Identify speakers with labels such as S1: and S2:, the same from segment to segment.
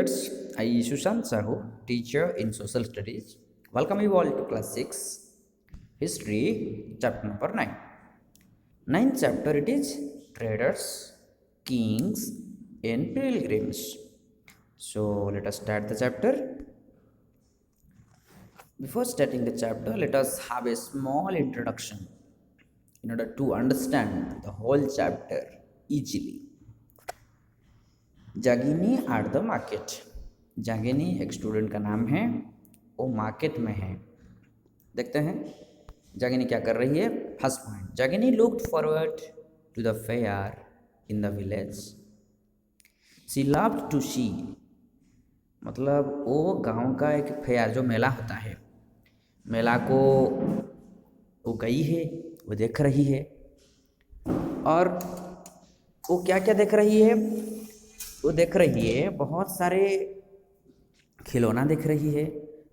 S1: students, I Sushant Sahu, teacher in social studies. Welcome you all to class 6, history, chapter number 9. Ninth chapter it is traders, kings and pilgrims. So let us start the chapter. Before starting the chapter, let us have a small introduction in order to understand the whole chapter easily. जागिनी at the market. जागिनी एक student का नाम है, वो market में है। देखते हैं जागिनी क्या कर रही है। First point, Jagini looked forward to the fair in the village. She loved to see, मतलब वो गांव का एक फेयर जो मेला होता है, मेला को वो गई है, वो देख रही है। और वो क्या क्या देख रही है? वो देख रही है बहुत सारे खिलौना देख रही है,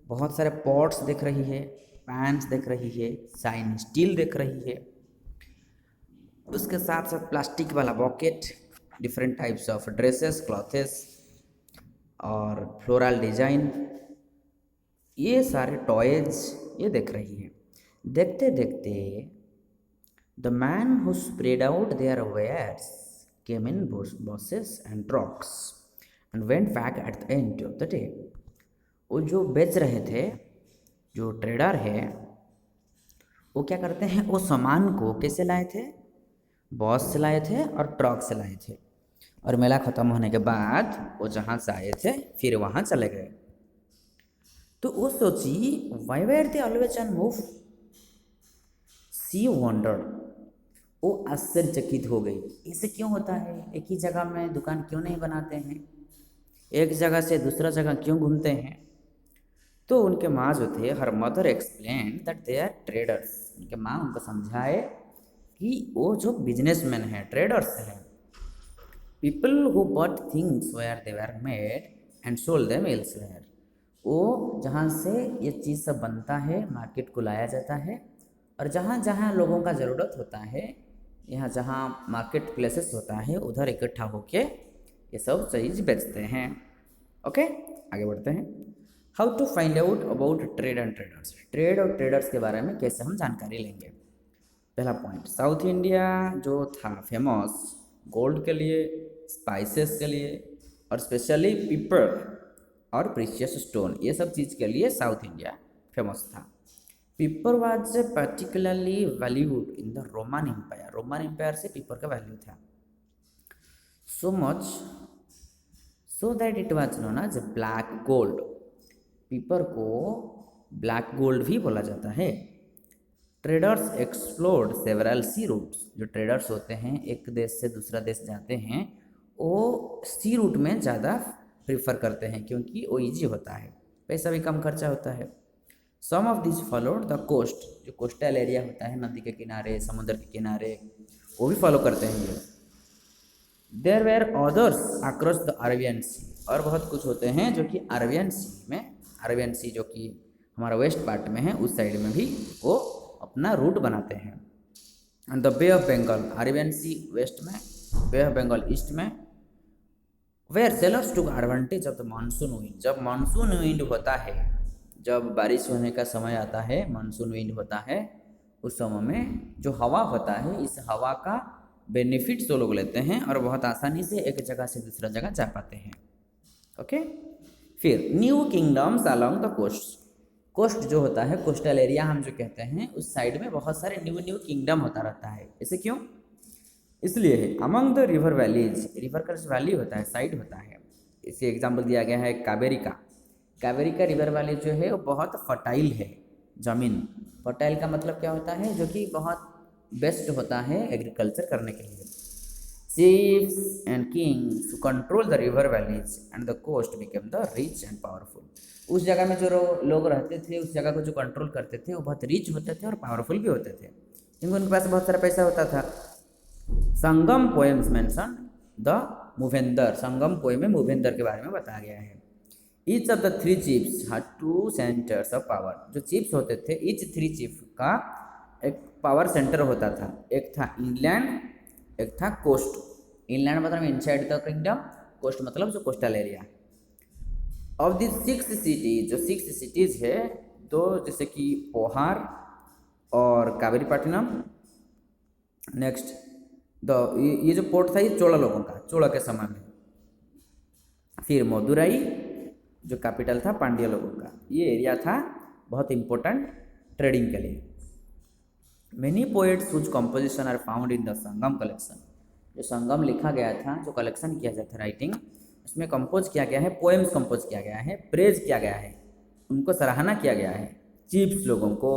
S1: बहुत सारे पॉट्स देख रही है, पैंस देख रही है, शाइन स्टील देख रही है। उसके साथ साथ प्लास्टिक वाला bucket, different types of dresses, clothes और फ्लोरल डिजाइन, ये सारे टॉयज ये देख रही है। देखते देखते the men who spread out their wares came in buses and trucks and went back at the end of the day. वो जो बेच रहे थे, जो ट्रेडर है, वो क्या करते हैं, वो सामान को कैसे लाए थे? बस से लाए थे और ट्रक से लाए थे। और मेला ख़त्म होने के बाद वो जहाँ से आए थे फिर वहाँ चले गए। तो वो सोची, why were they always on move? She wondered, वो आश्चर्यचकित हो गई, ऐसे क्यों होता है? एक ही जगह में दुकान क्यों नहीं बनाते हैं? एक जगह से दूसरा जगह क्यों घूमते हैं? तो उनके माँ जो थे, her mother explain that they are traders. उनके माँ उनको समझाए कि वो जो बिजनेसमैन हैं, ट्रेडर्स हैं। People who bought things where they were made and sold them elsewhere. वो जहाँ से ये चीज़ सब बनता है, मार्केट को लाया जाता है, और जहाँ जहाँ लोगों का ज़रूरत होता है, यहाँ जहाँ मार्केट प्लेसेस होता है, उधर इकट्ठा होके ये सब चीज़ बेचते हैं। ओके, आगे बढ़ते हैं। How to find out about trade and traders. Trade और ट्रेडर्स के बारे में कैसे हम जानकारी लेंगे? पहला पॉइंट, साउथ इंडिया जो था फेमस गोल्ड के लिए, स्पाइसेस के लिए, और स्पेशली पीपर और प्रीशियस स्टोन, ये सब चीज़ के लिए साउथ इंडिया फेमस था। Pepper was particularly valued in the Roman empire. Roman empire से पीपर का वैल्यू था so much so that it was known as black gold. Pepper को ब्लैक गोल्ड भी बोला जाता है। Traders explored several sea routes. जो ट्रेडर्स होते हैं, एक देश से दूसरा देश जाते हैं, वो सी रूट में ज़्यादा प्रीफर करते हैं क्योंकि वो ईजी होता है, पैसा भी कम खर्चा होता है। Some of this followed the coast. जो कोस्टल एरिया होता है, नदी के किनारे, समुद्र के किनारे, वो भी फॉलो करते हैं ये। There were others across the Arabian sea. और बहुत कुछ होते हैं जो कि अरेबियन सी में, अरेबियन सी जो कि हमारा वेस्ट पार्ट में है, उस साइड में भी वो अपना रूट बनाते हैं। And the Bay of Bengal, Arabian sea west में, बे ऑफ बंगाल ईस्ट में। Where sailors took advantage of the monsoon wind. जब मानसून विंड होता है, जब बारिश होने का समय आता है, मानसून विंड होता है, उस समय में जो हवा होता है, इस हवा का बेनिफिट्स वो लोग लेते हैं और बहुत आसानी से एक जगह से दूसरा जगह जा पाते हैं। ओके, फिर new kingdoms along the coast. Coast जो होता है, कोस्टल एरिया हम जो कहते हैं, उस साइड में बहुत सारे न्यू न्यू किंगडम होता रहता है। ऐसे क्यों? इसलिए है among the river valleys. River का जो वैली होता है, साइड होता है, इसे एग्जाम्पल दिया गया है कावेरी का। कावेरी का रिवर वैली जो है वो बहुत फर्टाइल है ज़मीन। फर्टाइल का मतलब क्या होता है? जो कि बहुत बेस्ट होता है एग्रीकल्चर करने के लिए। Chiefs and kings control the river valleys and the coast became the rich and powerful. उस जगह में जो लोग रहते थे, उस जगह को जो कंट्रोल करते थे, वो बहुत रिच होते थे और पावरफुल भी होते थे, क्योंकि उनके पास बहुत सारा पैसा होता था। Sangam poems mention the Muvendar. Sangam poem में मूवेंदर के बारे में बताया गया है। Each of the three chiefs had two centres of power. जो चीफ्स होते थे, ईच थ्री चीफ का एक पावर सेंटर होता था। एक था इंलैंड, एक था कोस्ट। इनलैंड मतलब इनसाइड द किंगडम, कोस्ट मतलब जो coastal area. Of the 6 cities, जो 6 सिटीज़ है, तो जैसे कि पोहार और कावेरीपट्टनम। नेक्स्ट ये जो पोर्ट था ये चोला लोगों का, चोला के समय में। फिर मदुराई जो कैपिटल था पांड्य लोगों का। ये एरिया था बहुत इम्पोर्टेंट ट्रेडिंग के लिए। Many poets whose composition are found in the Sangam collection. जो संगम लिखा गया था, जो कलेक्शन किया जाता है राइटिंग, उसमें कंपोज किया गया है, पोएम्स कंपोज किया गया है, प्रेज किया गया है, उनको सराहना किया गया है। चीफ्स लोगों को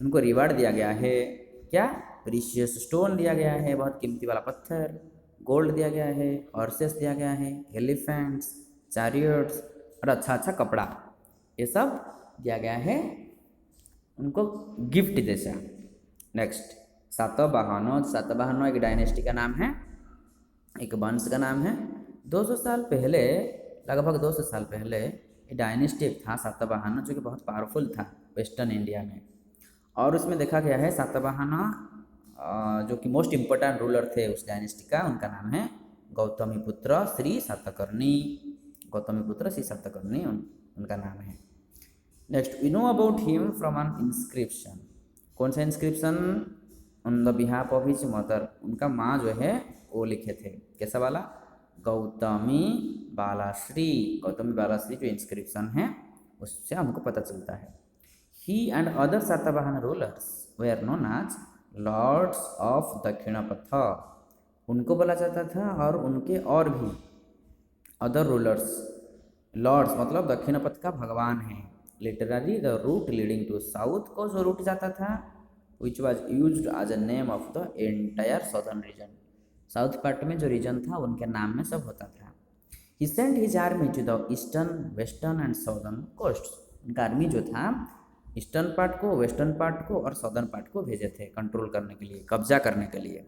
S1: उनको रिवार्ड दिया गया है। क्या? प्रीशियस स्टोन दिया गया है, बहुत कीमती वाला पत्थर, गोल्ड दिया गया है, हॉर्सेस दिया गया है, एलिफेंट्स, चैरियट्स और अच्छा अच्छा कपड़ा, ये सब दिया गया है उनको गिफ्ट जैसा। नेक्स्ट सातवाहनों। सातवाहनों एक डायनेस्टी का नाम है, एक वंश का नाम है। 200 साल पहले, लगभग 200 साल पहले ये डायनेस्टी एक था सातवाहन, जो कि बहुत पावरफुल था वेस्टर्न इंडिया में। और उसमें देखा गया है सातवाहन जो कि मोस्ट इम्पोर्टेंट रूलर थे उस डायनेस्टी का, उनका नाम है गौतमीपुत्र श्री सातकर्णी। गौतमीपुत्र श्री सातकर्णी उनका नाम है। Next we know about him from an inscription. कौन सा inscription? On the behalf of his mother, उनका माँ जो है वो लिखे थे। कैसा वाला? गौतमी बालाश्री। गौतमी बालाश्री जो इंस्क्रिप्शन है उससे हमको पता चलता है। He and other Satavahana rulers were known as lords of Dakshinapatha, उनको बोला जाता था। और उनके और भी अदर रूलर्स, लॉर्ड्स मतलब दक्षिणपथ का भगवान है। Literally the route leading to south को जो रूट जाता था, which was use as a name of the entire southern region. South part में जो रीजन था उनके नाम में सब होता था। He sent his army to the eastern, western and southern coast. उनका आर्मी जो था ईस्टर्न पार्ट को, वेस्टर्न पार्ट को और साउदर्न पार्ट को भेजे थे कंट्रोल करने के लिए, कब्जा करने के लिए।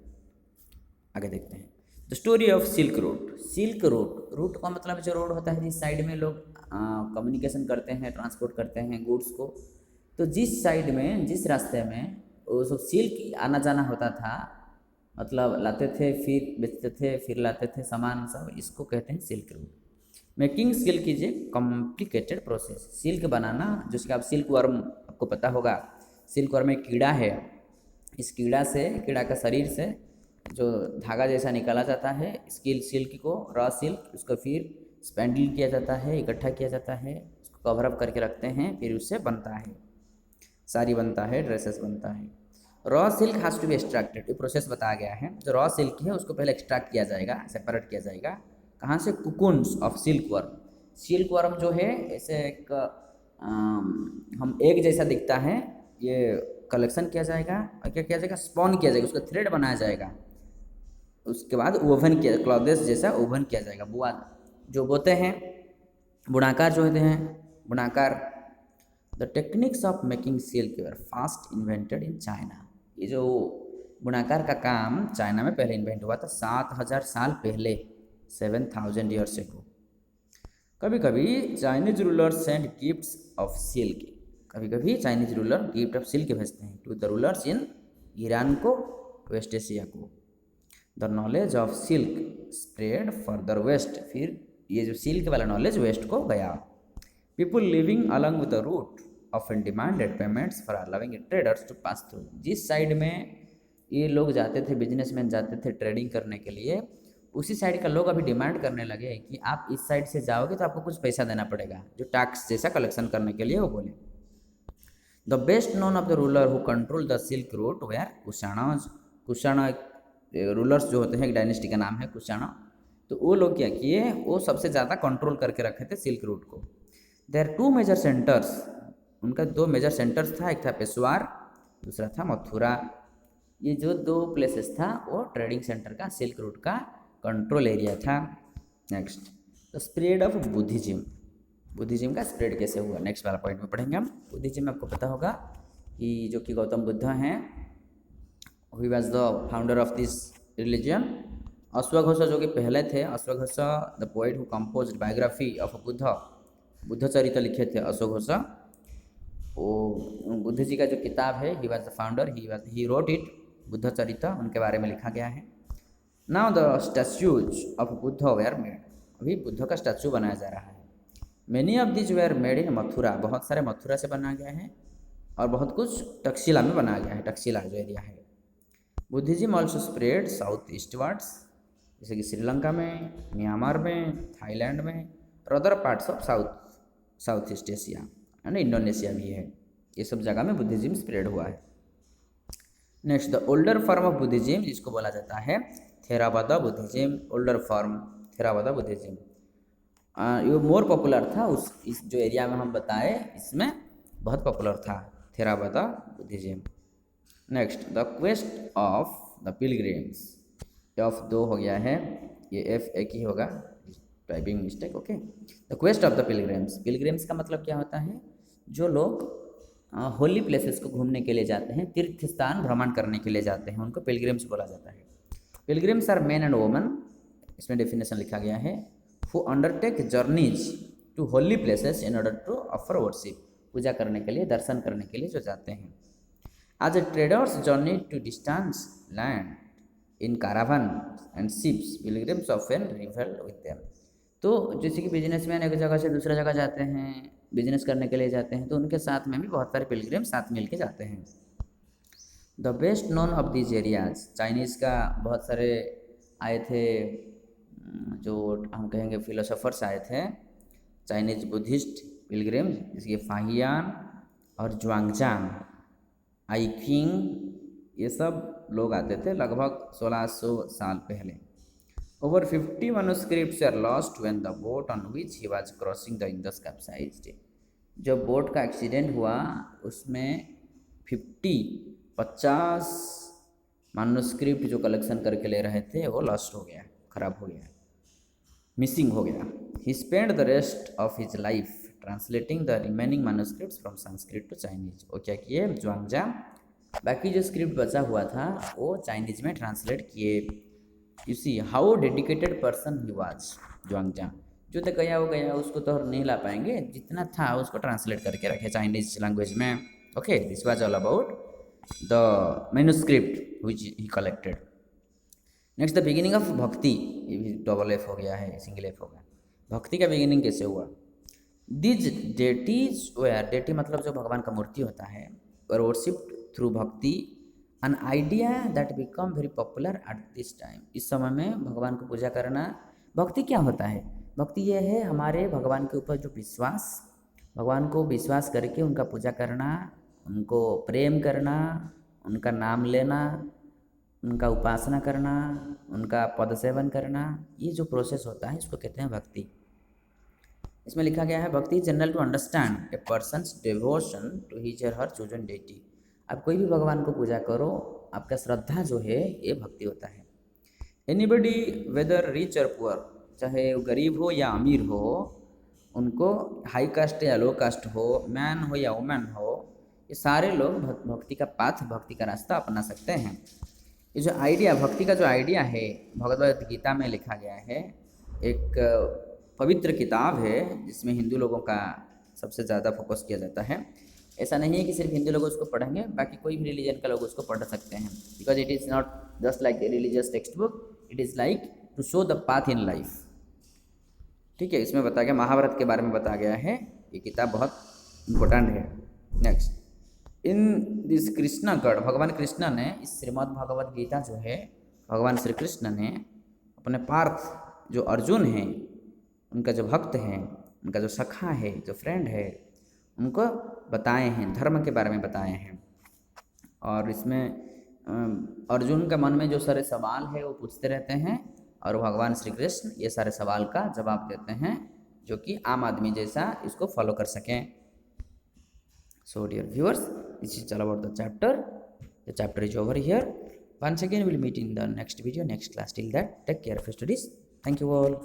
S1: आगे देखते हैं the story of silk route. Silk route, route का मतलब जो रोड होता है जिस साइड में लोग कम्युनिकेशन करते हैं, ट्रांसपोर्ट करते हैं गुड्स को। तो जिस साइड में, जिस रास्ते में वो सब सिल्क आना जाना होता था, मतलब लाते थे फिर बेचते थे, फिर लाते थे सामान सब, इसको कहते हैं silk route. Making silk is a complicated process. Silk बनाना, जिसका आप सिल्क वर्म, आपको पता होगा सिल्क वर्म एक कीड़ा है। इस कीड़ा से, कीड़ा का शरीर से जो धागा जैसा निकाला जाता है, सिल्क को, रॉ सिल्क, उसको फिर स्पेंडल किया जाता है, इकट्ठा किया जाता है, उसको कवर अप करके रखते हैं, फिर उससे बनता है साड़ी, बनता है ड्रेसेस बनता है। Raw silk has to be extracted, ये प्रोसेस बताया गया है। जो रॉ सिल्क है उसको पहले एक्सट्रैक्ट किया जाएगा, सेपरेट किया जाएगा। कहाँ से? Cocoons of silk worm. Silk worm जो है ऐसे एक हम एक जैसा दिखता है, ये कलेक्शन किया जाएगा और क्या किया जाएगा? स्पॉन किया जाएगा, उसका थ्रेड बनाया जाएगा। उसके बाद ओवन किया, क्लॉथेस जैसा ओवन किया जाएगा। बुआ जो बोते हैं, बुनाकार जो होते हैं, बुनाकार। The techniques of making silk were first invented in China. ये जो बुनाकार का काम चाइना में पहले इन्वेंट हुआ था 7000 साल पहले, 7000 ईयर्स एगो। कभी कभी Chinese ruler send gifts of silk. कभी कभी Chinese ruler gift of silk भेजते हैं to the rulers in Iran को, वेस्ट एशिया को। The knowledge of silk spread further west. फिर ये जो सिल्क वाला नॉलेज वेस्ट को गया। People living along with the route often demanded payments for allowing traders to pass through. जिस side में ये लोग जाते थे, बिजनेसमैन जाते थे ट्रेडिंग करने के लिए, उसी साइड का लोग अभी डिमांड करने लगे कि आप इस साइड से जाओगे तो आपको कुछ पैसा देना पड़ेगा, जो टैक्स जैसा कलेक्शन करने के लिए वो बोले। The best known of the ruler who control the silk route were Kushanas. Kushan rulers जो होते हैं, एक डायनेस्टी का नाम है कुषाण। तो वो लोग क्या किए, वो सबसे ज़्यादा कंट्रोल करके रखे थे सिल्क रूट को। देयर 2 मेजर सेंटर्स, उनका 2 मेजर सेंटर्स था, एक था पेशवार, दूसरा था मथुरा। ये जो 2 प्लेसेस था वो ट्रेडिंग सेंटर का, सिल्क रूट का कंट्रोल एरिया था। Next the spread of Buddhism. Buddhism का स्प्रेड कैसे हुआ, नेक्स्ट वाला पॉइंट में पढ़ेंगे हम। बुद्धिज्म में आपको पता होगा कि जो कि गौतम बुद्ध हैं, he was the founder of this religion. अश्वघोष जो कि पहले थे, अश्वघोष the poet who composed biography of Buddha, Buddha चरित्र लिखे थे अश्वघोष। वो बुद्ध जी का जो किताब है, he was the founder, he wrote it, Buddha चरित्र, उनके बारे में लिखा गया है। Now the statues of Buddha were made. अभी बुद्ध का स्टैचू बनाया जा रहा है। Many of this were made in Mathura, बहुत सारे मथुरा से बना गया है और बहुत कुछ तक्षशिला में बना गया है, तक्षशिला जो एरिया है। Buddhism also spread south eastwards, जैसे कि श्रीलंका में, म्यांमार में, थाईलैंड में और other parts of south east Asia and Indonesia भी है। ये सब जगह में बुद्धिज्म स्प्रेड हुआ है। Next, the older form of Buddhism, जिसको बोला जाता है Theravada Buddhism, older form Theravada Buddhism. ये मोर पॉपुलर था इस जो एरिया में हम बताए, इसमें बहुत पॉपुलर था Theravada Buddhism. Next, the quest of the pilgrims, of 2 हो गया है, ये एफ एक ही होगा, typing mistake, okay. The quest of the pilgrims, pilgrims का मतलब क्या होता है, जो लोग होली प्लेसेस को घूमने के लिए जाते हैं, तीर्थ स्थान भ्रमण करने के लिए जाते हैं, उनको पिलग्रिम्स बोला जाता है। Pilgrims are men and women, इसमें डेफिनेशन लिखा गया है, who undertake journeys to holy places in order to offer worship, पूजा करने के लिए, दर्शन करने के लिए जो जाते हैं। As a traders journey to distance land in caravan and ships, pilgrims often travel with them. तो जैसे कि बिजनेसमैन एक जगह से दूसरा जगह जाते हैं, बिजनेस करने के लिए जाते हैं, तो उनके साथ में भी बहुत सारे पिलग्रिम साथ मिल के जाते हैं। The best known of this areas, Chinese का बहुत सारे आए थे, जो हम कहेंगे फिलोसोफर्स आए थे, चाइनीज बुद्धिस्ट पिलग्रिम, जैसे फाहियान और ज्वांगजान, आईकिंग, ये सब लोग आते थे लगभग 1600 साल पहले। Over 50 manuscripts are lost when the boat on which he was crossing the Indus capsized। जब बोट का एक्सीडेंट हुआ उसमें 50 मैन्युस्क्रिप्ट जो कलेक्शन करके ले रहे थे वो लॉस्ट हो गया, खराब हो गया, मिसिंग हो गया। He spend the rest of his life translating the remaining manuscripts from Sanskrit to Chinese. वो क्या किए, ज्वांगजा बाकी जो स्क्रिप्ट बचा हुआ था वो चाइनीज में ट्रांसलेट किए। You see how dedicated person he was ज्वांगजा, जो तो गया वो गया, उसको तो नहीं ला पाएंगे, जितना था उसको ट्रांसलेट करके रखे चाइनीज लैंग्वेज में। Okay, this was all about the manuscript which he collected. Next, the beginning of भक्ति, ये भी डबल एफ हो गया है, सिंगल एफ हो गया। भक्ति का बिगिनिंग कैसे हुआ? दिज डेटीज वेयर, डेटी मतलब जो भगवान का मूर्ति होता है, और वर्शिप्ड थ्रू भक्ति an idea that become very popular at this time. इस समय में भगवान को पूजा करना, भक्ति क्या होता है? भक्ति ये है हमारे भगवान के ऊपर जो विश्वास, भगवान को विश्वास करके उनका पूजा करना, उनको प्रेम करना, उनका नाम लेना, उनका उपासना करना, उनका पद सेवन करना, ये जो प्रोसेस होता है इसको कहते हैं भक्ति। इसमें लिखा गया है bhakti general to understand a person's devotion to his or her chosen deity. आप कोई भी भगवान को पूजा करो, आपका श्रद्धा जो है ये भक्ति होता है। एनीबडी वेदर रिच और पुअर, चाहे वो गरीब हो या अमीर हो, उनको हाई कास्ट या लो कास्ट हो, मैन हो या वुमेन हो, ये सारे लोग भक्ति का पाथ, भक्ति का रास्ता अपना सकते हैं। ये जो आइडिया, भक्ति का जो आइडिया है, भगवद गीता में लिखा गया है, एक पवित्र किताब है जिसमें हिंदू लोगों का सबसे ज़्यादा फोकस किया जाता है। ऐसा नहीं है कि सिर्फ हिंदू लोग उसको पढ़ेंगे, बाकी कोई भी रिलीजन का लोग उसको पढ़ सकते हैं, because it is not just like a religious text book, it is like to show the path in life. ठीक है, इसमें बताया गया, महाभारत के बारे में बताया गया है, ये किताब बहुत इम्पोर्टेंट है। नेक्स्ट, इन दिस कृष्णगढ़, भगवान कृष्ण ने इस श्रीमद् भगवद गीता जो है, भगवान श्री कृष्ण ने अपने पार्थ जो अर्जुन हैं, उनका जो भक्त हैं, उनका जो सखा है, जो फ्रेंड है, उनको बताए हैं, धर्म के बारे में बताए हैं। और इसमें अर्जुन के मन में जो सारे सवाल है वो पूछते रहते हैं, और भगवान श्री कृष्ण ये सारे सवाल का जवाब देते हैं, जो कि आम आदमी जैसा इसको फॉलो कर सकें। So dear viewers, this is all about the chapter. The chapter is over here. Once again, we'll meet in the next video, next class. Till that, take care of your studies. Thank you all.